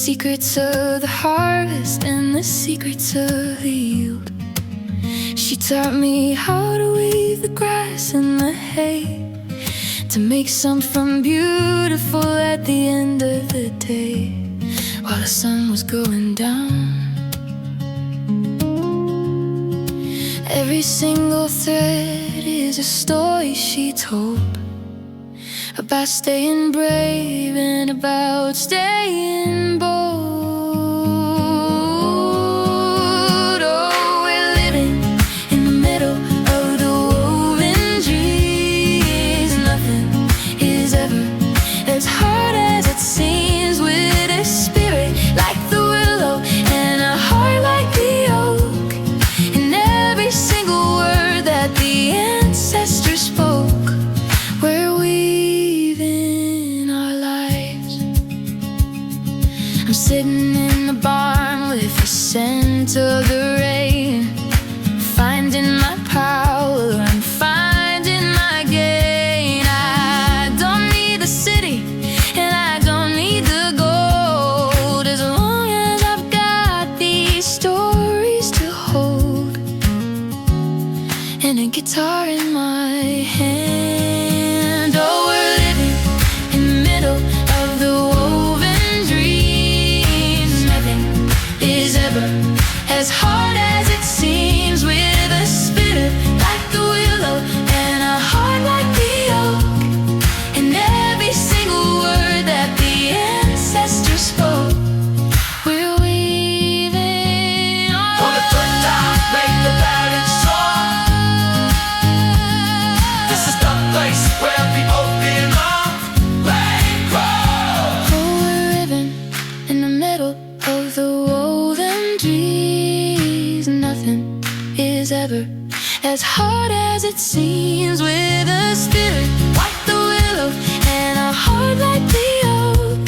secrets of the harvest and the secrets of the yield. She taught me how to weave the grass and the hay, to make something beautiful at the end of the day, while the sun was going down. Every single thread is a story she told, about staying brave and about staying bold. Oh, we're living in the middle of the woven trees. Nothing is ever as hard as it seems, with a spirit like the willow and a heart like the oak, and every single word that the ancestors spoke. We're weaving our lives. I'm sitting in the barn with the scent of the rain, finding my power and finding my gain. I don't need the city and I don't need the gold, as long as I've got these stories to hold, and a guitar in my hand. Oh, we're living in the middle of the woven dreams. Nothing is ever as hard as it seems, with a spirit like the willow and a heart like the oak, and every single word that the ancestors spoke. We're weaving our On the good times make the ballad song. This is the place where the open arms grow. Oh, we're living in the middle of the woven trees. Nothing is ever as hard as it seems, with a spirit like the willow and a heart like the oak,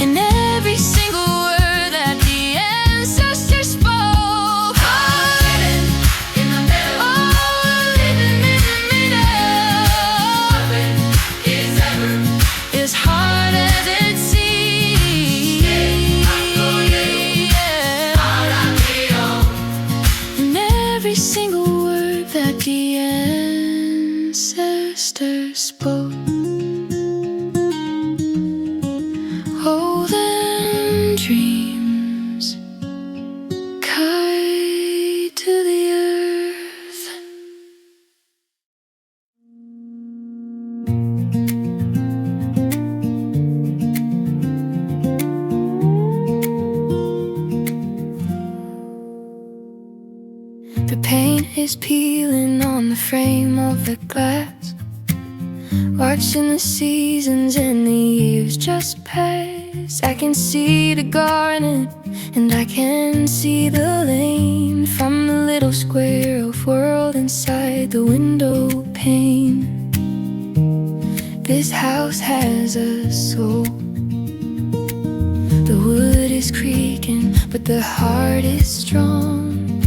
and every single word that the ancestors spoke. Oh, living In the middle, oh, living in the middle. nothing is ever As hard as it seems, yeah. out of the old. And every single word that the ancestors spoke. Olden dreams carried to the earth. The paint is peeling on the frame of the glass, watching the seasons and the years just pass. I can see the garden and I can see the lane, from the little square of world inside the window pane. This house has a soul. The wood is creaking, but the heart is strong.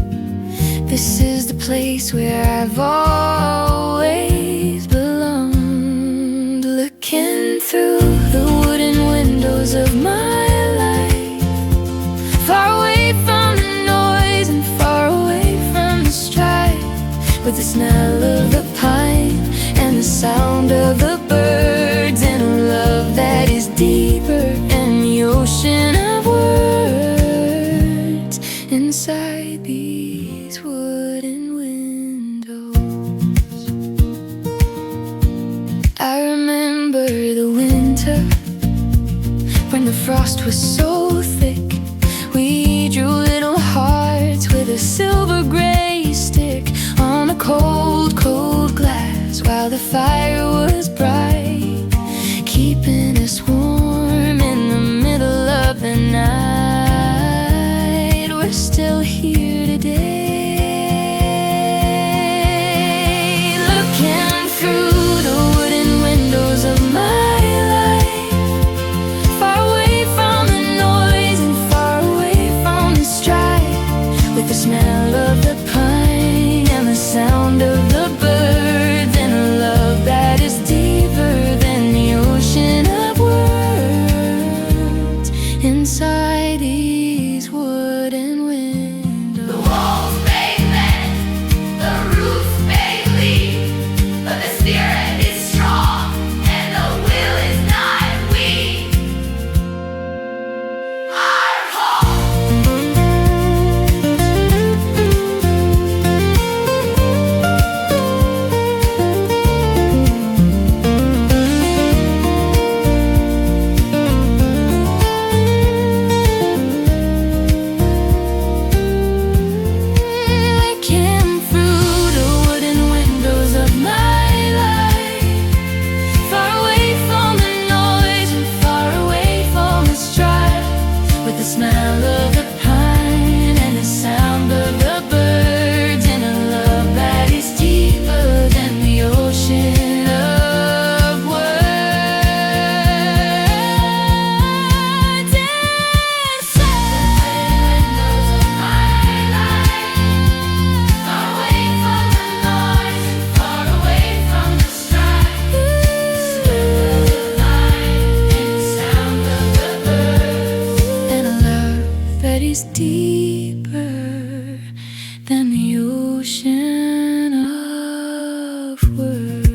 This is the place where I've always belonged, looking through the wooden windows of my life, far away from the noise and far away from the strife, with the smell of the pine and the sound of the birds, and a love that is deeper than the ocean of words inside these wooden windows. I remember the winter when the frost was so thick. We drew little hearts with a silver gray stick on a cold, cold glass, while the fire was bright, keeping us warm in the middle of the night. We're still here today, looking through the wooden windows of my life, far away from the noise and far away from the strife, with the smell of the pine and the sound of the birds, and a love that is deeper than the ocean of words inside inside these wooden windows. The walls may bend, the roof may leak, but the spirit is strong and the will is not weak. Our home. Looking through the wooden windows of my life, far away from the noise and far away from the strife, with the smell of the pine and the sound of the birds, and a love that is deeper than the ocean of words. Inside Windows of my life, far away from the noise and far away from the strife. Smell of the pine and the sound of the birds. and a love that is deeper than the ocean of words.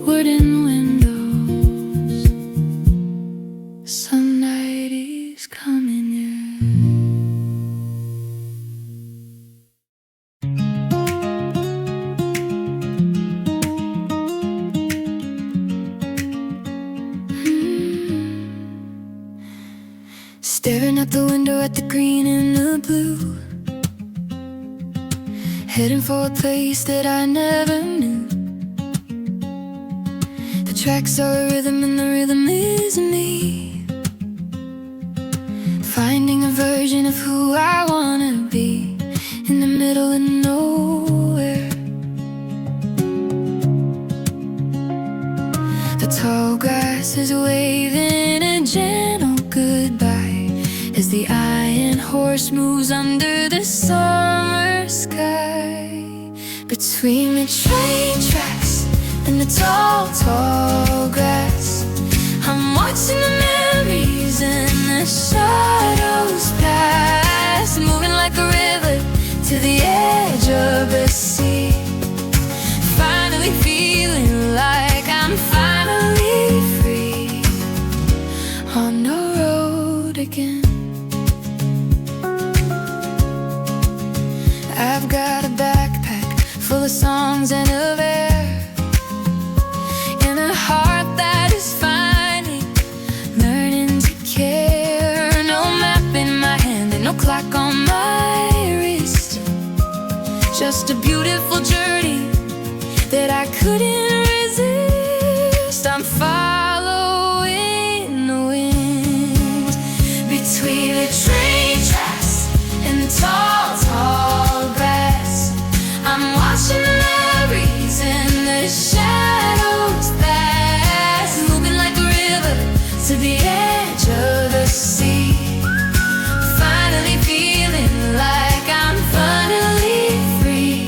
Wooden windows, some night is coming in. Staring out the window at the green and the blue, heading for a place that I never knew. The tracks are a rhythm and the rhythm is me, finding a version of who I wanna be in the middle of nowhere. The tall grass is waving a gentle goodbye as the iron horse moves under the summer sky. Between the train tracks and the tall, tall grass, I'm watching the memories and the shadows pass, moving like a river to the edge of the sea. Finally feeling like I'm finally free, on the road again. I've got a backpack full of songs and of air, and a heart that is finally learning to care. No map in my hand and no clock on my wrist, just a beautiful journey that I couldn't resist. I'm following the wind between the train tracks and the tall, tall grass. I'm watching the memories and the shadows pass, moving like a river to the edge of the sea. Finally feeling like I'm finally free,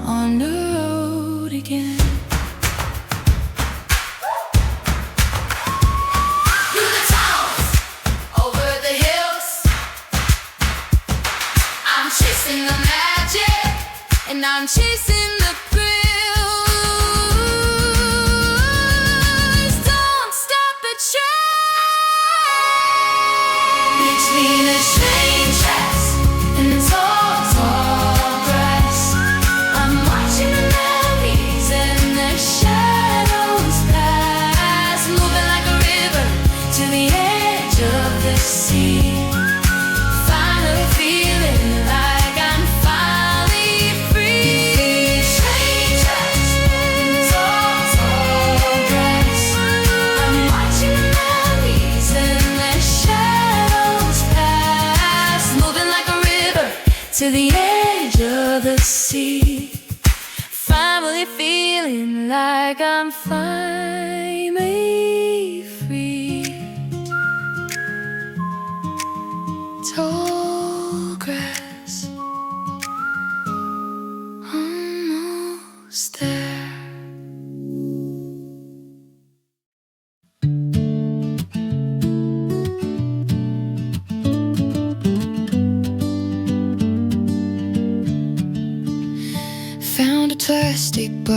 on the road again. Through the towns, over the hills, I'm chasing the magic, And I'm chasing the thrills. Don't stop the train. between the train tracks and the tall, tall grass. I'm watching the memories and the shadows pass, moving like a river to the edge of the sea. Finally feeling like I'm finally free. Train tracks and the tall, tall grass. I'm watching the memories and the shadows pass, moving like a river to the edge of the sea. Finally feeling like I'm finally free. Tall grass, almost there.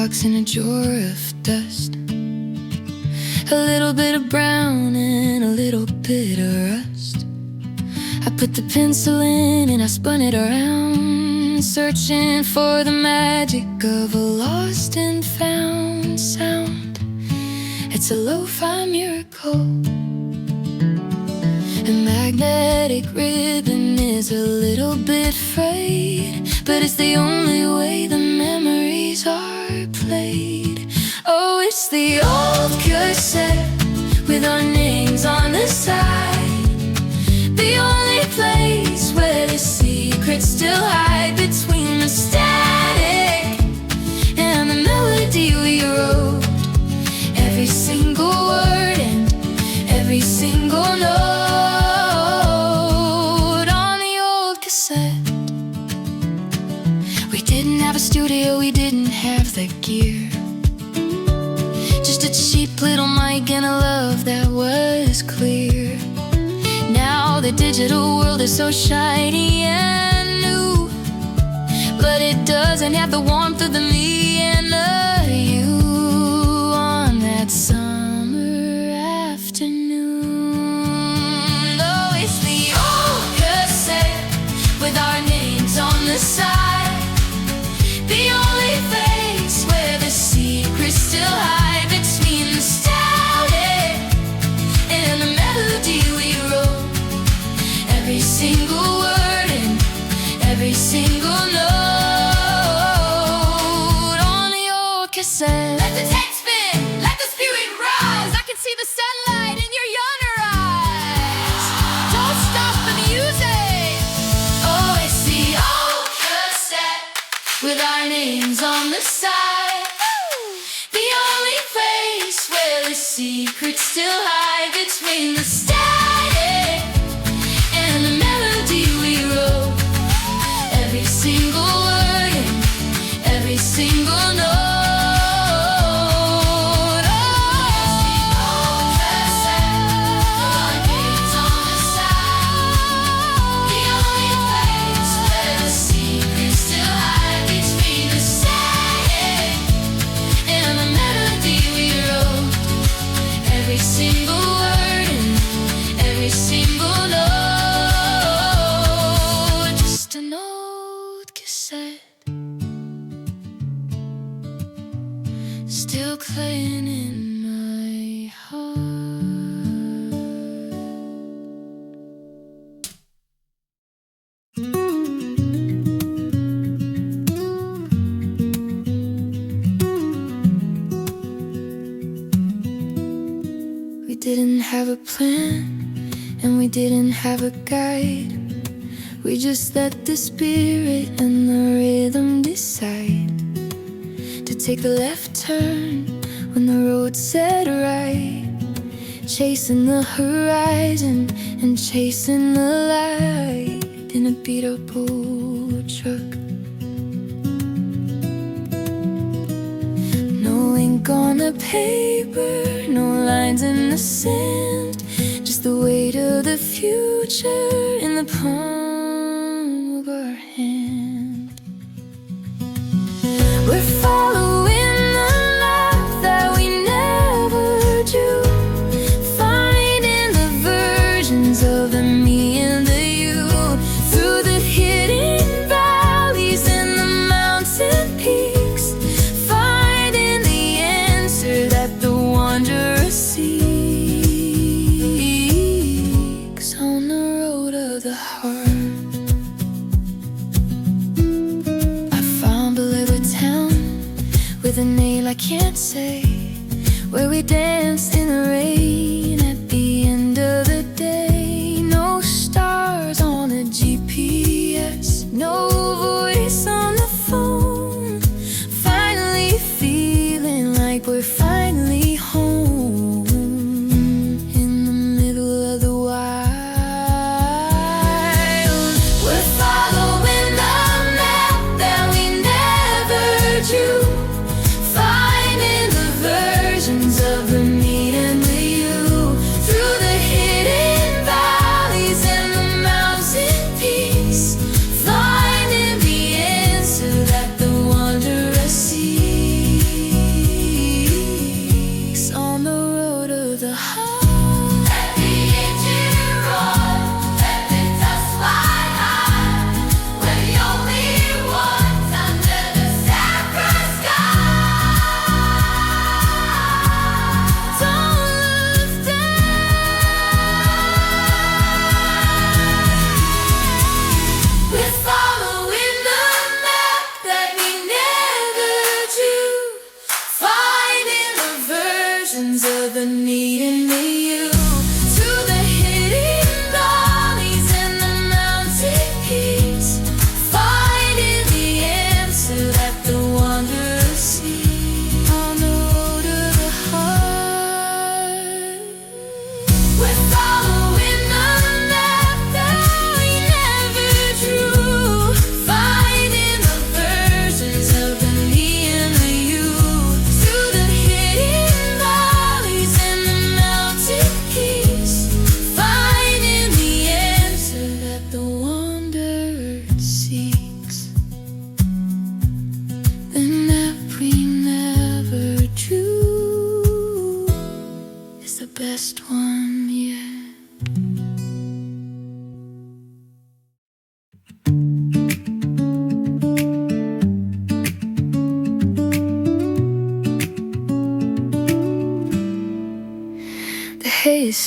box in a drawer of dust, a little bit of brown and a little bit of rust. I put the pencil in and I spun it around, searching for the magic of a lost and found sound. It's a lo-fi miracle. The magnetic ribbon is a little bit frayed, but it's the only way the memories are played. Oh, it's the old cassette with our names on the side, the only place where the secrets still hide between the static and the melody we wrote. Every single word and every single note on the old cassette. We didn't have a studio, we didn't have the gear, just a cheap little mic and a love that was clear. Now the digital world is so shiny and new, but it doesn't have the warmth of the me and the you on that summer afternoon. Oh, it's the old cassette with our names on the side, the only place where the secrets still hide between the static and the melody we wrote. Every single word and every single note on the old cassette. Let the tape spin, let the spirit rise. I can see the sunlight in your yonder eyes. Don't stop the music. Oh, it's the old cassette with our names on the side, the only place where the secrets still hide between the static and the melody we wrote. Every single word and every single note. Oh, old cassette with our names on the side, the only place where the secrets still hide between the static and the melody we wrote. Every single word and every single note. Just an old cassette, still playing in my heart. We didn't have a plan and we didn't have a guide. We just let the spirit and the rhythm decide to take the left turn when the road said right, chasing the horizon and chasing the light in a beat up old truck. No ink on the paper, no lines in the sand, just the weight of the future in the palm of our hand. We're following the map that we never drew, finding the versions of the me and the you, through the hidden valleys and the mountain peaks, finding the answer that the wanderer seeks on the road of the heart. I found a little town with a name I can't say, where we danced in the rain at the end of the day. No stars on the GPS, no voice on the phone, finally feeling like we're finally home in the middle of the wild. We're following the map that we never drew, finding the versions of the me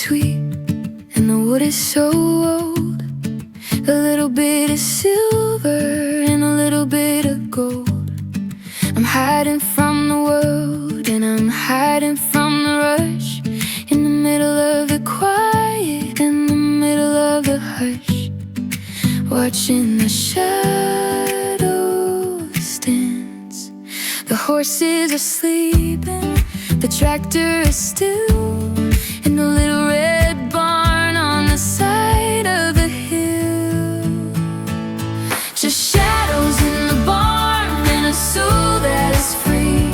sweet and the wood is so old. A little bit of silver and a little bit of gold. I'm hiding from the world and I'm hiding from the rush, in the middle of the quiet, in the middle of the hush, watching the shadows dance. The horses are sleeping, the tractor is still, in the little red barn on the side of the hill. Just shadows in the barn and a soul that is free,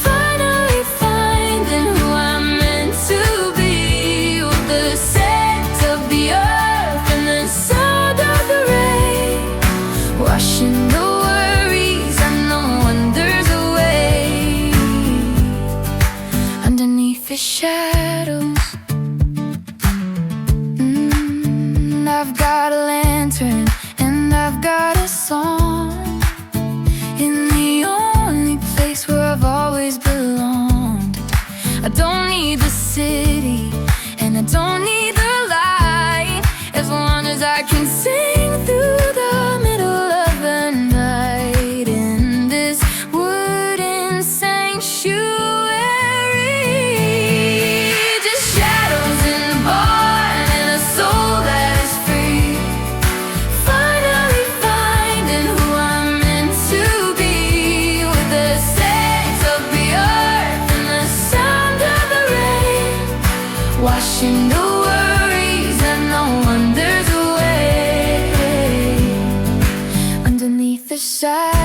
finally finding who I'm meant to be. With the scent of the earth and the sound of the rain, washing the worries and the wonders away. Underneath the shadows, I've got a lantern and I've got a song, in the only place where I've always belonged. I don't need the city and I don't need the light, as long as I can sing through the middle of the night in this wooden sanctuary. Just shadows in the barn and a soul that is free, finally finding who I'm meant to be. With the scent of the earth and the sound of the rain, washing the worries and the wonders away. Underneath the shadows,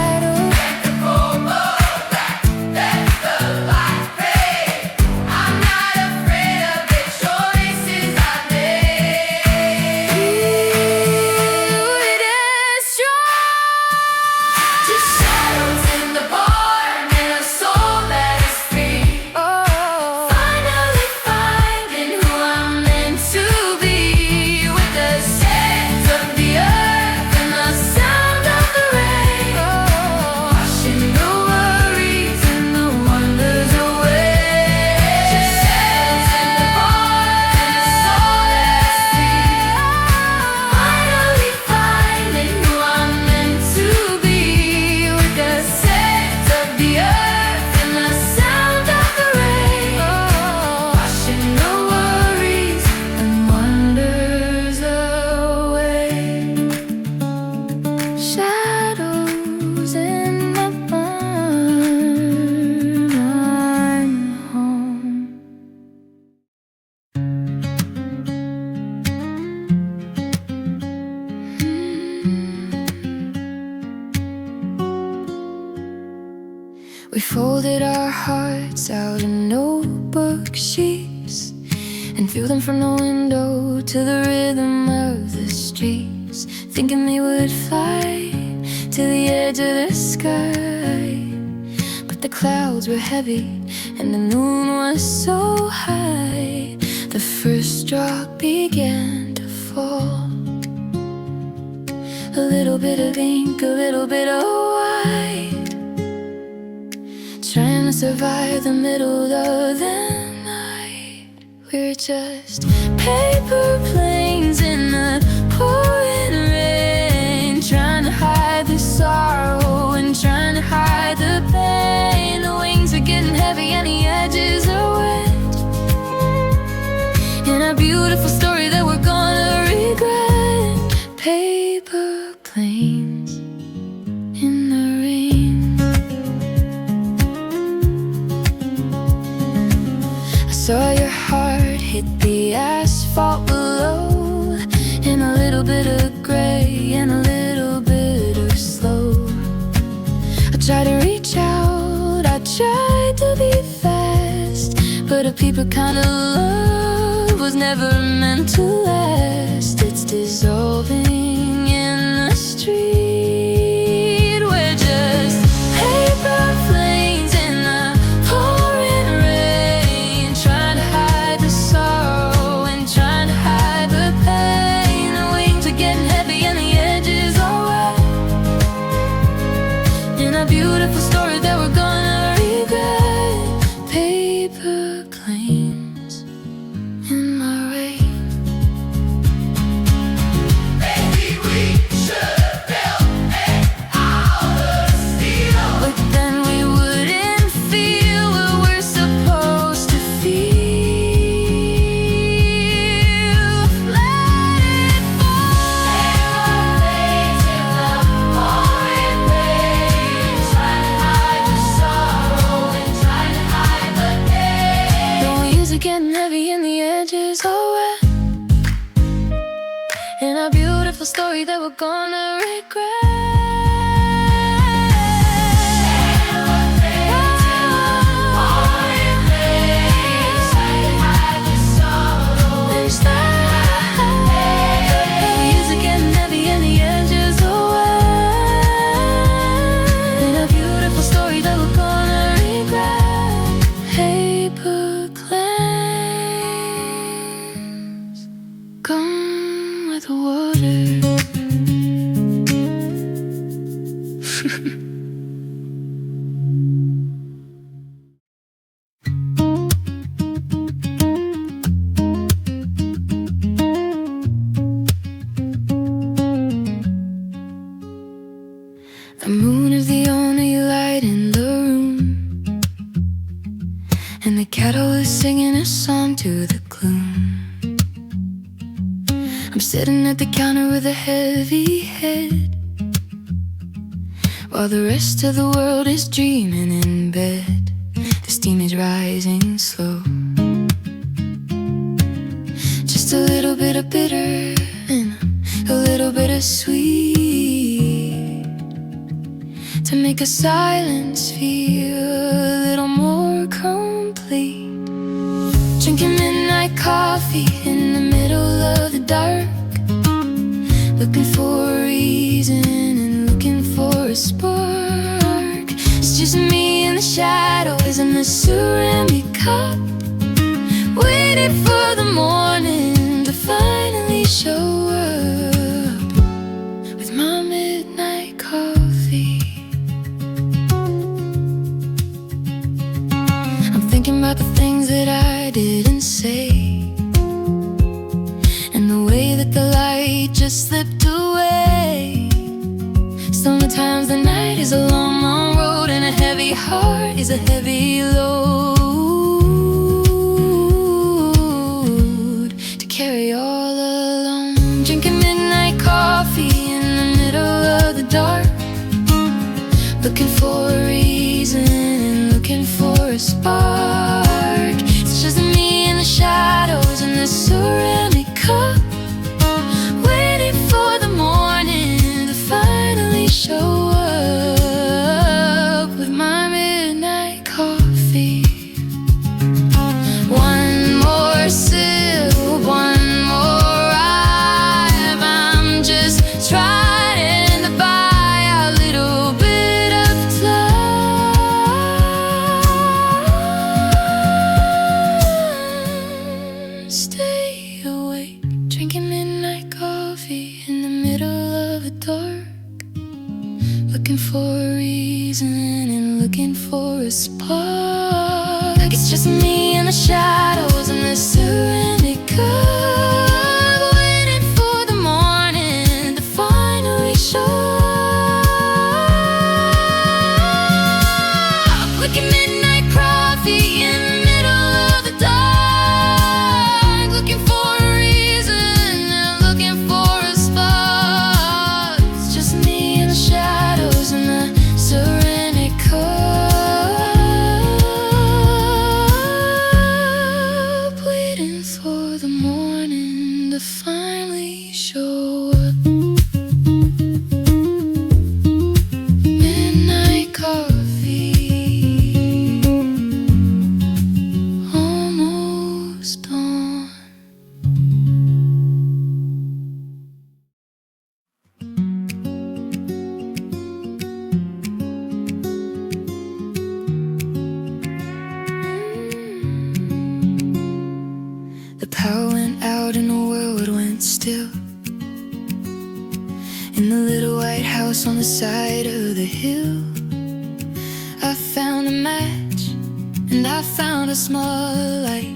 we folded our hearts out in notebook sheets and threw them from the window to the rhythm of the streets, thinking they would fly to the edge of the sky. But the clouds were heavy and the moon was so high. The first drop began to fall, a little bit of ink, a little bit of white, trying to survive the middle of the night. We're just paper planes in the pouring rain, trying to hide the sorrow and trying to hide the pain. The wings are getting heavy and the edges are wet, in a beautiful story that we're gonna regret. Paper planes in the rain. I saw your heart hit the asphalt below, in a little bit of gray and a little bit of slow. I tried to reach out, I tried to be fast, but a people kind of love was never meant to last. It's dissolving in the street. We're just paper planes in the pouring rain, trying to hide the sorrow and trying to hide the pain. The wings are getting heavy and the edges are wet, in a beautiful story that we're gonna regret. Paper planes in edges are wet, in a beautiful story that we're gonna regret. The moon is the only light in the room, and the kettle is singing a song to the gloom. I'm sitting at the counter with a heavy head, while the rest of the world is dreaming in bed. The steam is rising slow, just a little bit of bitter and a little bit of sweet, to make a silence feel a little more complete. Drinking midnight coffee in the middle of the dark, looking for a reason and looking for a spark. It's just me and the shadows and the ceramic cup, waiting for the morning to finally show up with my midnight coffee. Thinking about the things that I didn't say, and the way that the light just slipped away. Sometimes the night is a long, long road, and a heavy heart is a heavy load to carry all alone. Drinking midnight coffee in the middle of the dark, looking for a reason and looking for a spark. It's just me in the shadows and the ceramic cup, waiting for the morning to finally show up with my midnight coffee. One more sip, one more ripe. I'm just trying to buy a little bit of time. Stay awake, drinking midnight coffee in the middle of the dark, looking for a reason and looking for a spark. It's just me and the shadows and the ceramic cup, waiting for the morning to finally show up. Looking midnight coffee in the middle of the dark, looking for a reason and looking for a spark. It's just me and the shadows and the ceramic cup, waiting for the morning to finally show up. Midnight coffee, almost dawn. The power went out and the world went still. In the little white house on the side of the hill, I found a match and I found a small light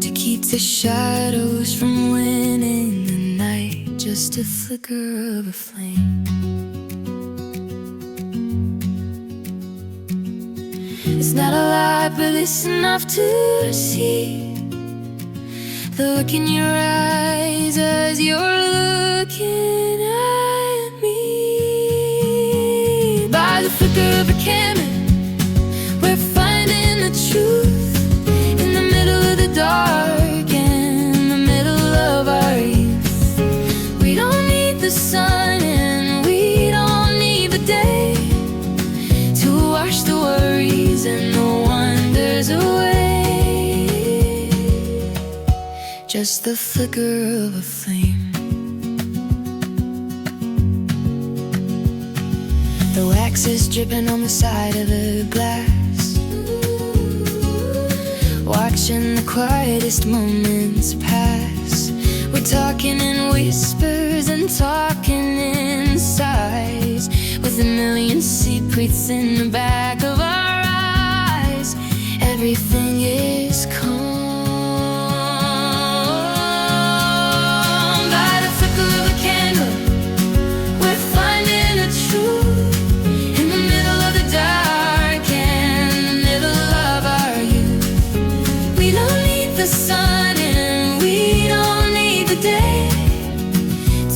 to keep the shadows from winning the night. Just a flicker of a flame. It's not a lot, but it's enough to see the look in your eyes as you're looking at me. By the flicker of a candle, we're finding the truth in the middle of the dark. And just the flicker of a flame. The wax is dripping on the side of the glass, watching the quietest moments pass. We're talking in whispers and talking in sighs, with a million secrets in the back of our eyes. Everything is calm. By the flicker of a candle, we're finding the truth. In the middle of the dark and the middle of our youth, we don't need the sun and we don't need the day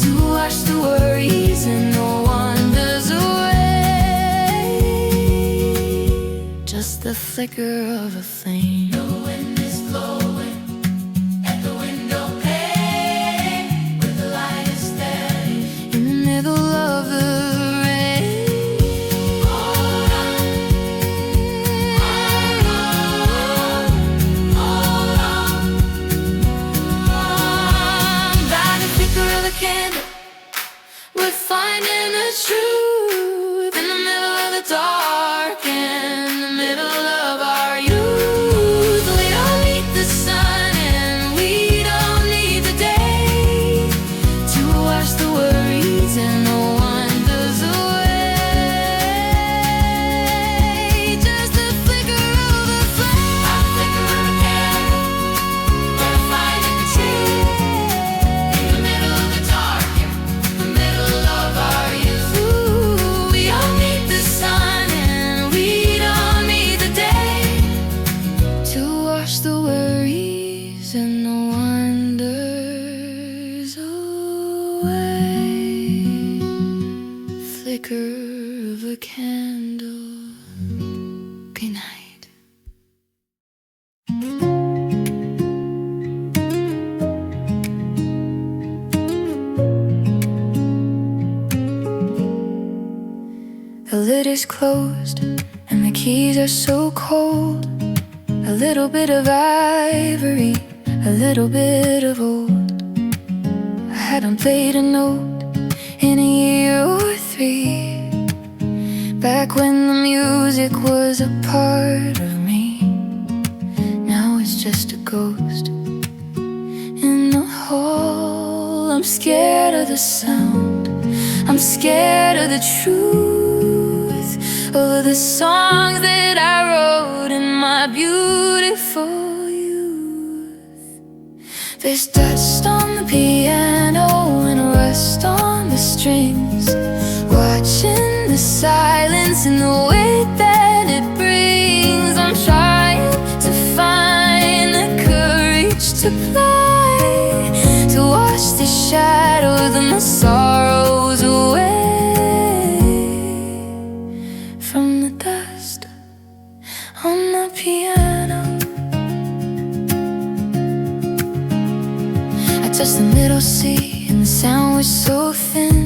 to wash the worries and the wonders away. Just the flicker of a flame. The wind is blowing at the window pane, where the light is steady In the middle of the rain. Hold on, hold on, hold on. By the flicker of a candle, we're finding the truth. In the middle of the dark and the middle of our youth, we don't need the sun and we don't need the day to wash the worries and the wonders away. Just the flicker of a flame. By the flicker of a candle, we're finding the truth. In the middle of the dark, the middle of our youth, Ooh, we don't need the sun and we don't need the day to wash the worries and the wonders away. Flicker of a candle. Good night. The lid is closed and the keys are so cold. A little bit of ivory, a little bit of old. I hadn't played a note in a year or three, back when the music was a part of me. Now it's just a ghost in the hall. I'm scared of the sound, I'm scared of the truth, of the songs that I wrote in my beautiful youth. There's dust on the piano and rust on the strings, watching the silence and the weight that it brings. I'm trying to find the courage to fly, to wash the shadows and the sorrows away from the dust on the piano. I touched the middle C and the sound was so thin,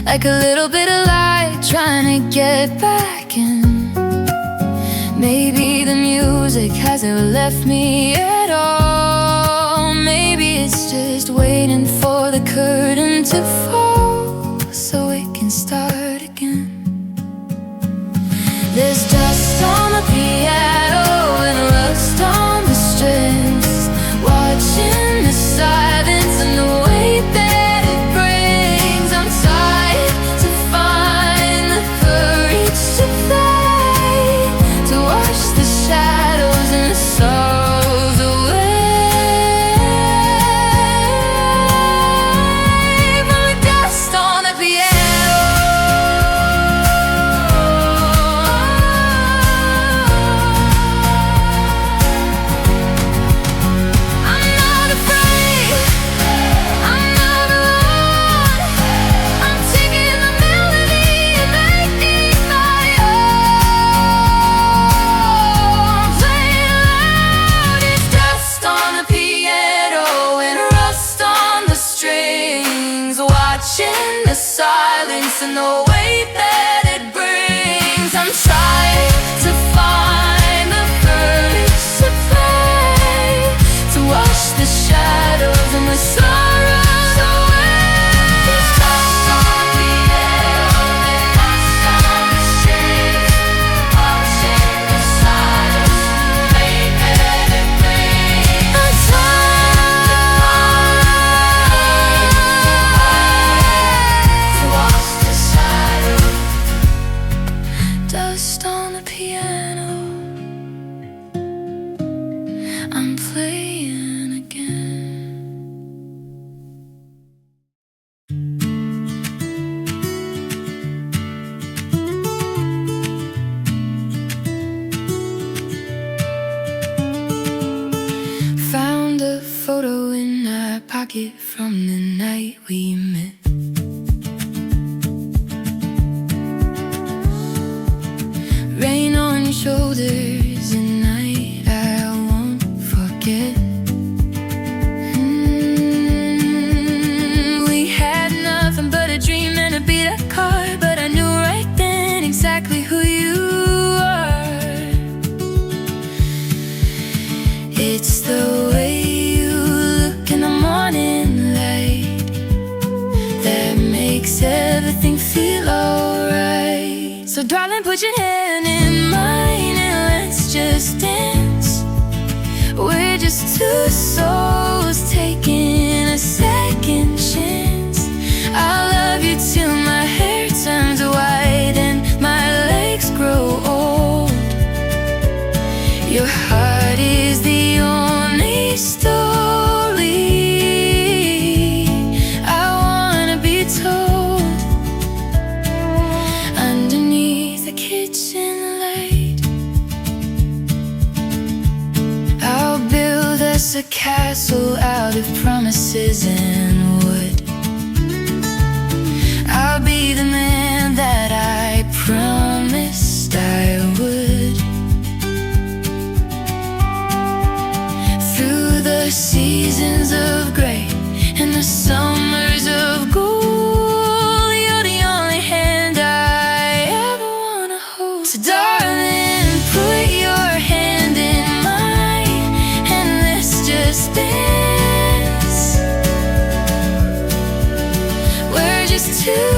like a little bit of light trying to get back in. Maybe the music hasn't left me at all. Maybe it's just waiting for the curtain to fall so it can start again. There's dust on the piano and rust on the strings, watching the silence and the weight that it brings. I'm tired to find the courage to fly, to wash the shadows and the sorrows away from the dust on the piano. I'm not afraid, I'm not alone. I'm taking the melody and making it my own. Playing loud, it's dust on the piano and rust on the strings, watching the silence and the weight that it brings. I'm trying to find the courage to play, to wash the the shadows and the sorrows away. There's lots on the air, only lots on the streets. Watching the silence, making it breathe. A To watch the shadow. dust on the piano, I'm playing again. Found a photo in my pocket from the night we met. Rain on shoulders, a night I won't forget. We had nothing but a dream and a beat-up car, but I knew right then exactly who you are. It's the way you look in the morning light that makes everything feel alright. So darling, put your hand in mine and let's just dance. We're just two souls taking a second chance. I'll love you till my hair turns white and my legs grow old. Your heart is the only story I wanna be told. Underneath the kitchen light, I'll build us a castle out of promises and wood. I'll be the man that I promised I would. Through the seasons of gray and the summers of gold, you're the only hand I ever wanna hold. So darling, put your hand in mine and let's just dance. We're just two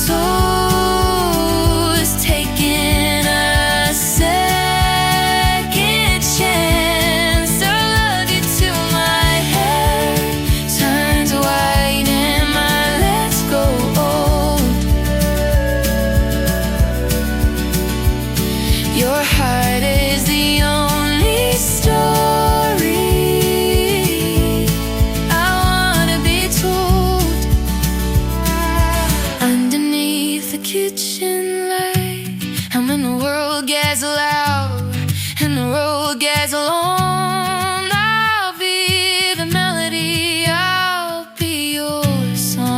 souls taking a second chance. I'll love you till my hair turns white and my legs go old. Your heart is the only story I wanna be told. Underneath the kitchen light, and when the world gets loud and the road gets long, I'll be the melody, I'll be your song.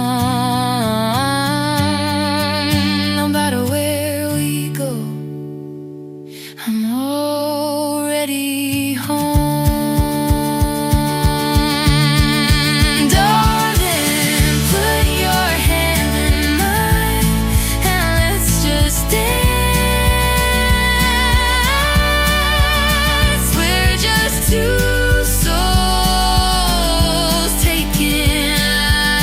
No matter where we go, I'm already home. Darling, put your hand in mine and let's just dance. We're just two souls taking a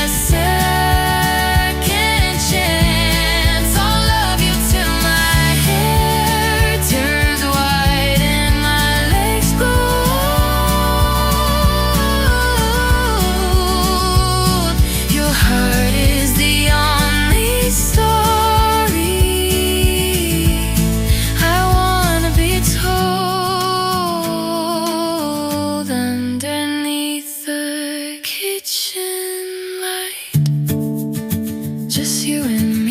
second chance. I'll love you till my hair turns white and my legs go old. Your heart is the only story I wanna be told. Underneath the kitchen light, just you and